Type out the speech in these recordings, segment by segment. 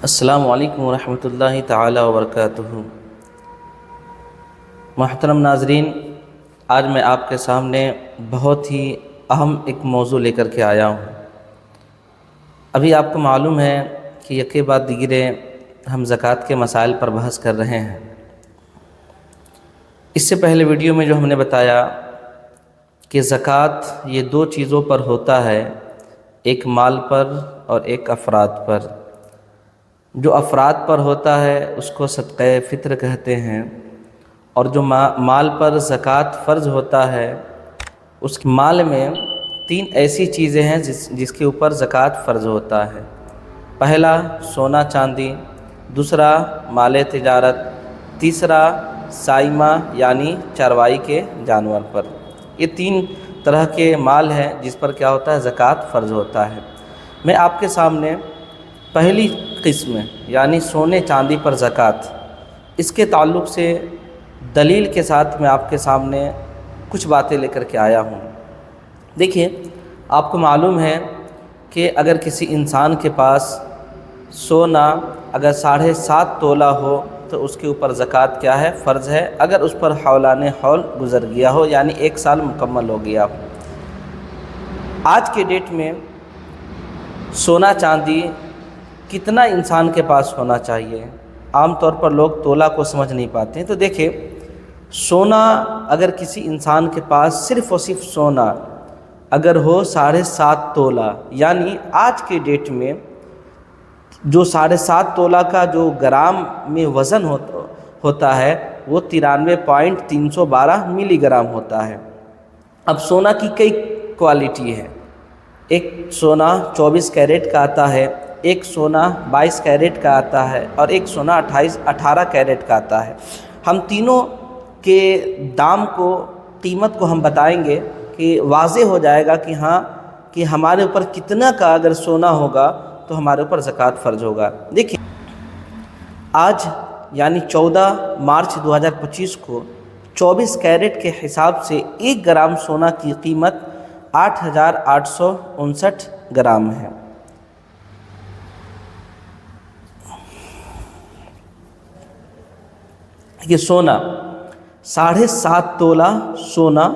السلام علیکم ورحمۃ اللہ تعالی وبرکاتہ۔ محترم ناظرین، آج میں آپ کے سامنے بہت ہی اہم ایک موضوع لے کر کے آیا ہوں۔ ابھی آپ کو معلوم ہے کہ یکے بعد دیگرے ہم زکوٰۃ کے مسائل پر بحث کر رہے ہیں۔ اس سے پہلے ویڈیو میں جو ہم نے بتایا کہ زکوٰۃ یہ دو چیزوں پر ہوتا ہے، ایک مال پر اور ایک افراد پر۔ جو افراد پر ہوتا ہے اس کو صدقہ فطر کہتے ہیں، اور جو مال پر زکوٰۃ فرض ہوتا ہے اس مال میں تین ایسی چیزیں ہیں جس کے اوپر زکوٰۃ فرض ہوتا ہے۔ پہلا سونا چاندی، دوسرا مال تجارت، تیسرا سائمہ یعنی چروائی کے جانور پر۔ یہ تین طرح کے مال ہیں جس پر کیا ہوتا ہے، زکوٰۃ فرض ہوتا ہے۔ میں آپ کے سامنے پہلی قسم یعنی سونے چاندی پر زکوٰۃ، اس کے تعلق سے دلیل کے ساتھ میں آپ کے سامنے کچھ باتیں لے کر کے آیا ہوں۔ دیکھیے، آپ کو معلوم ہے کہ اگر کسی انسان کے پاس سونا اگر 7.5 تولہ ہو تو اس کے اوپر زکوٰۃ کیا ہے، فرض ہے، اگر اس پر حولان حول گزر گیا ہو یعنی 1 سال مکمل ہو گیا ہو۔ آج کے ڈیٹ میں سونا چاندی کتنا انسان کے پاس ہونا چاہیے؟ عام طور پر لوگ تولہ کو سمجھ نہیں پاتے ہیں۔ تو دیکھیں، سونا اگر کسی انسان کے پاس صرف اور صرف سونا اگر ہو 7.5 تولہ، یعنی آج کے ڈیٹ میں جو 7.5 تولہ کا جو گرام میں وزن ہوتا ہے وہ 93.312 ملی گرام ہوتا ہے۔ اب سونا کی کئی کوالٹی ہے، ایک سونا 24 کیرٹ کا آتا ہے، ایک سونا 22 کیرٹ کا آتا ہے، اور ایک سونا 18 کیرٹ کا آتا ہے۔ ہم تینوں کے دام کو، قیمت کو ہم بتائیں گے کہ واضح ہو جائے گا کہ ہاں کہ ہمارے اوپر کتنا کا اگر سونا ہوگا تو ہمارے اوپر زکوٰۃ فرض ہوگا۔ دیکھیں، آج یعنی 14 مارچ 2025 کو 24 کیرٹ کے حساب سے 1 گرام سونا کی قیمت 8,859 گرام ہے۔ یہ سونا 7.5 تولہ سونا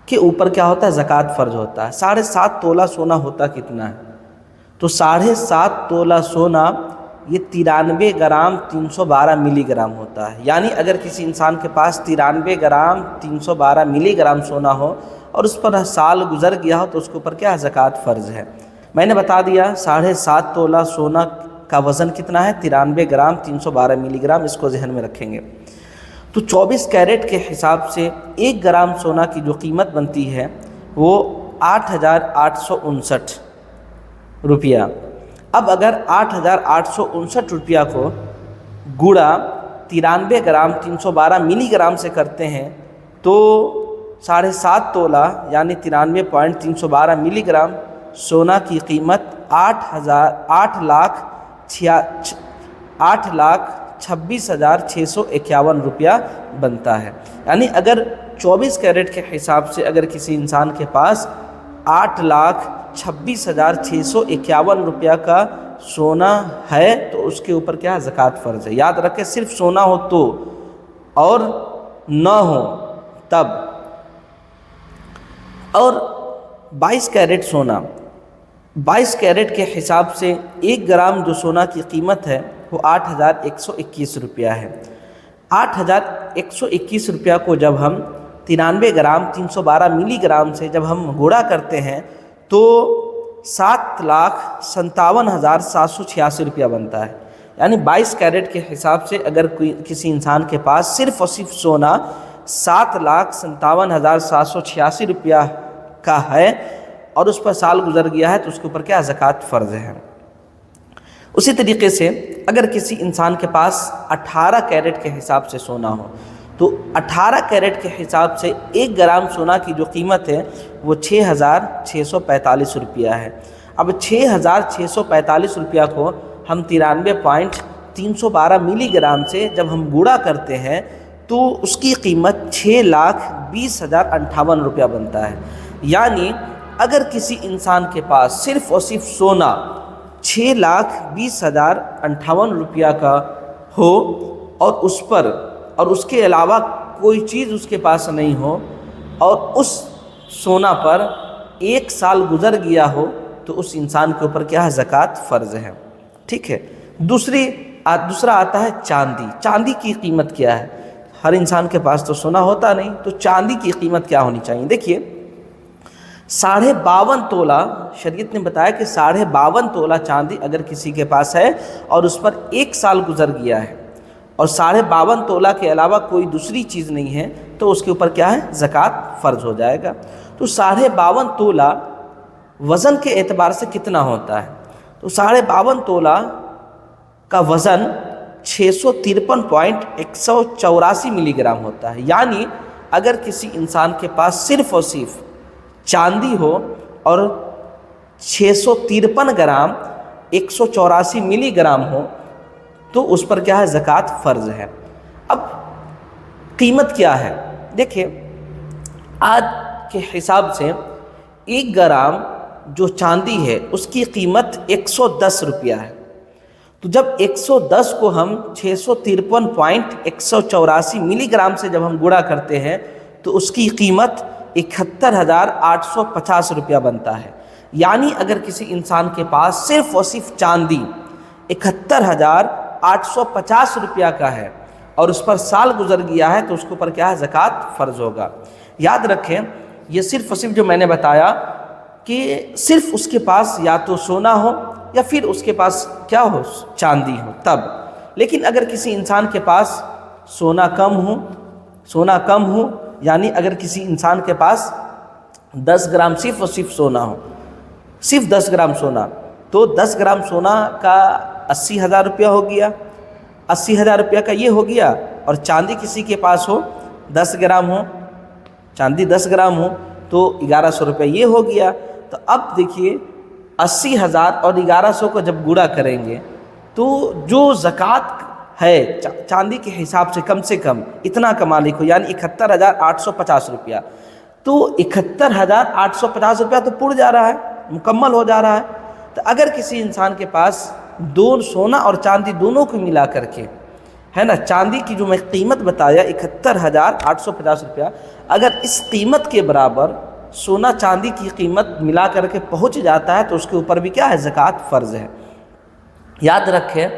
کے اوپر کیا ہوتا ہے، زکوٰۃ فرض ہوتا ہے۔ 7.5 تولہ سونا ہوتا کتنا ہے؟ تو 7.5 تولہ سونا یہ 93 گرام 312 ملی گرام ہوتا ہے۔ یعنی اگر کسی انسان کے پاس 93 گرام 312 ملی گرام سونا ہو اور اس پر سال گزر گیا ہو تو اس کے اوپر کیا زکوٰۃ فرض ہے۔ میں نے بتا دیا 7.5 تولہ سونا کا وزن کتنا ہے، 93 گرام 312 ملی گرام، اس کو ذہن میں رکھیں گے۔ تو 24 کیرٹ کے حساب سے 1 گرام سونا کی جو قیمت بنتی ہے وہ 8,859 روپیہ۔ اب اگر 8,859 روپیہ کو گوڑا 93 گرام 312 ملی گرام سے کرتے ہیں تو 7.5 تولہ یعنی 93.312 ملی گرام سونا کی قیمت 8,26,651 روپیہ بنتا ہے۔ یعنی اگر 24 کیرٹ کے حساب سے اگر کسی انسان کے پاس 8,26,651 روپیہ کا سونا ہے تو اس کے اوپر کیا زکوٰۃ فرض ہے۔ یاد رکھیں، صرف سونا ہو تو، اور نہ ہو تب۔ اور 22 کیرٹ سونا، 22 کیرٹ کے حساب سے 1 گرام جو سونا کی قیمت ہے وہ 8,121 روپیہ ہے۔ 8,121 روپیہ کو جب ہم 93 گرام 312 ملی گرام سے جب ہم گوڑا کرتے ہیں تو 7,57,786 روپیہ بنتا ہے۔ یعنی 22 کیرٹ کے حساب سے اگر کسی انسان کے پاس صرف اور صرف سونا 7,57,786 روپیہ کا ہے اور اس پر سال گزر گیا ہے تو اس کے اوپر کیا زکوٰۃ فرض ہے۔ اسی طریقے سے اگر کسی انسان کے پاس 18 کیرٹ کے حساب سے سونا ہو تو 18 کیرٹ کے حساب سے 1 گرام سونا کی جو قیمت ہے وہ 6,645 روپیہ ہے۔ اب 6,645 روپیہ کو ہم 93.312 ملی گرام سے جب ہم گوڑا کرتے ہیں تو اس کی قیمت 6,20,058 روپیہ بنتا ہے۔ یعنی اگر کسی انسان کے پاس صرف اور صرف سونا 6,20,058 روپیہ کا ہو اور اس کے علاوہ کوئی چیز اس کے پاس نہیں ہو اور اس سونا پر 1 سال گزر گیا ہو تو اس انسان کے اوپر کیا ہے؟ زکوٰۃ فرض ہے. ٹھیک ہے. دوسرا آتا ہے چاندی. چاندی کی قیمت کیا ہے؟ ہر انسان کے پاس تو سونا ہوتا نہیں، تو چاندی کی قیمت کیا ہونی چاہیے؟ دیکھیے 52.5 تولہ شریعت نے بتایا کہ 52.5 تولہ چاندی اگر کسی کے پاس ہے اور اس پر 1 سال گزر گیا ہے اور 52.5 تولہ کے علاوہ کوئی دوسری چیز نہیں ہے تو اس کے اوپر کیا ہے؟ زکوٰۃ فرض ہو جائے گا. تو 52.5 تولہ وزن کے اعتبار سے کتنا ہوتا ہے؟ تو 52.5 تولہ کا وزن 653.184 ملی گرام ہوتا ہے. یعنی اگر کسی انسان کے پاس صرف اور صرف چاندی ہو اور 653 گرام 184 ملی گرام ہو تو اس پر کیا ہے؟ زکوٰۃ فرض ہے. اب قیمت کیا ہے؟ دیکھیں آج کے حساب سے 1 گرام جو چاندی ہے اس کی قیمت 110 روپیہ ہے. تو جب 110 کو ہم 653.184 ملی گرام سے جب ہم گڑا کرتے ہیں تو اس کی قیمت 71,850 روپیہ بنتا ہے. یعنی اگر کسی انسان کے پاس صرف اور صرف چاندی 71,850 روپیہ کا ہے اور اس پر سال گزر گیا ہے تو اس کے اوپر کیا ہے؟ زکوٰۃ فرض ہوگا. یاد رکھیں یہ صرف اور صرف جو میں نے بتایا کہ صرف اس کے پاس یا تو سونا ہو یا پھر اس کے پاس کیا ہو؟ چاندی ہو تب. لیکن اگر کسی انسان کے پاس سونا کم ہو یعنی اگر کسی انسان کے پاس 10 گرام صرف اور صرف سونا ہو، صرف 10 گرام سونا، تو 10 گرام سونا کا 80,000 روپیہ ہو گیا. 80,000 روپیہ کا یہ ہو گیا. اور چاندی کسی کے پاس ہو 10 گرام ہو، چاندی 10 گرام ہو تو 1,100 روپیہ یہ ہو گیا. تو اب دیکھیے 80,000 اور 1,100 کو جب گوڑا کریں گے تو جو زکوٰۃ ہے چاندی کے حساب سے کم اتنا کا مالک ہو یعنی 71,850 روپیہ. تو 71,850 روپیہ تو پڑ جا رہا ہے، مکمل ہو جا رہا ہے. تو اگر کسی انسان کے پاس سونا اور چاندی دونوں کو ملا کر کے ہے نا، چاندی کی جو میں قیمت بتایا 71,850 روپیہ، اگر اس قیمت کے برابر سونا چاندی کی قیمت ملا کر کے پہنچ جاتا ہے تو اس کے اوپر بھی کیا ہے؟ زکوٰۃ فرض ہے. یاد رکھیں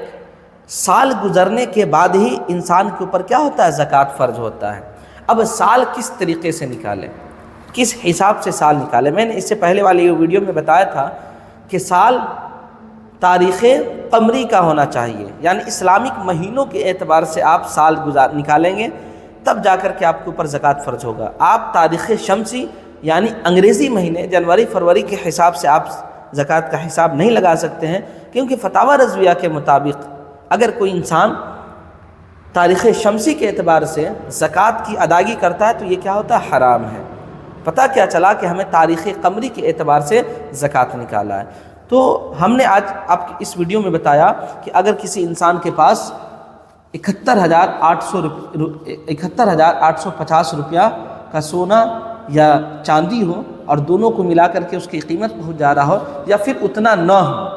سال گزرنے کے بعد ہی انسان کے اوپر کیا ہوتا ہے؟ زکوٰۃ فرض ہوتا ہے. اب سال کس طریقے سے نکالیں، کس حساب سے سال نکالیں؟ میں نے اس سے پہلے والی ویڈیو میں بتایا تھا کہ سال تاریخ قمری کا ہونا چاہیے، یعنی اسلامک مہینوں کے اعتبار سے آپ سال نکالیں گے تب جا کر کے آپ کے اوپر زکوٰۃ فرض ہوگا. آپ تاریخ شمسی یعنی انگریزی مہینے جنوری فروری کے حساب سے آپ زکوٰۃ کا حساب نہیں لگا سکتے ہیں، کیونکہ فتاوی رضویہ کے مطابق اگر کوئی انسان تاریخ شمسی کے اعتبار سے زکوٰۃ کی ادائیگی کرتا ہے تو یہ کیا ہوتا ہے؟ حرام ہے. پتہ کیا چلا کہ ہمیں تاریخ قمری کے اعتبار سے زکوٰۃ نکالا ہے. تو ہم نے آج آپ کی اس ویڈیو میں بتایا کہ اگر کسی انسان کے پاس 71,850 روپیہ کا سونا یا چاندی ہو اور دونوں کو ملا کر کے اس کی قیمت پہنچ جا رہا ہو یا پھر اتنا نہ ہو،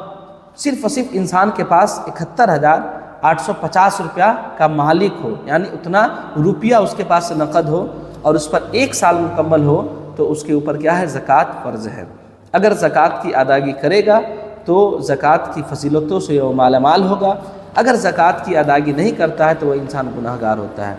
صرف اور صرف انسان کے پاس 71,850 روپیہ کا مالک ہو یعنی اتنا روپیہ اس کے پاس نقد ہو اور اس پر 1 سال مکمل ہو تو اس کے اوپر کیا ہے؟ زکوٰۃ فرض ہے. اگر زکوٰۃ کی ادائیگی کرے گا تو زکوٰۃ کی فضیلتوں سے وہ مالا مال ہوگا. اگر زکوٰۃ کی ادائیگی نہیں کرتا ہے تو وہ انسان گناہگار ہوتا ہے.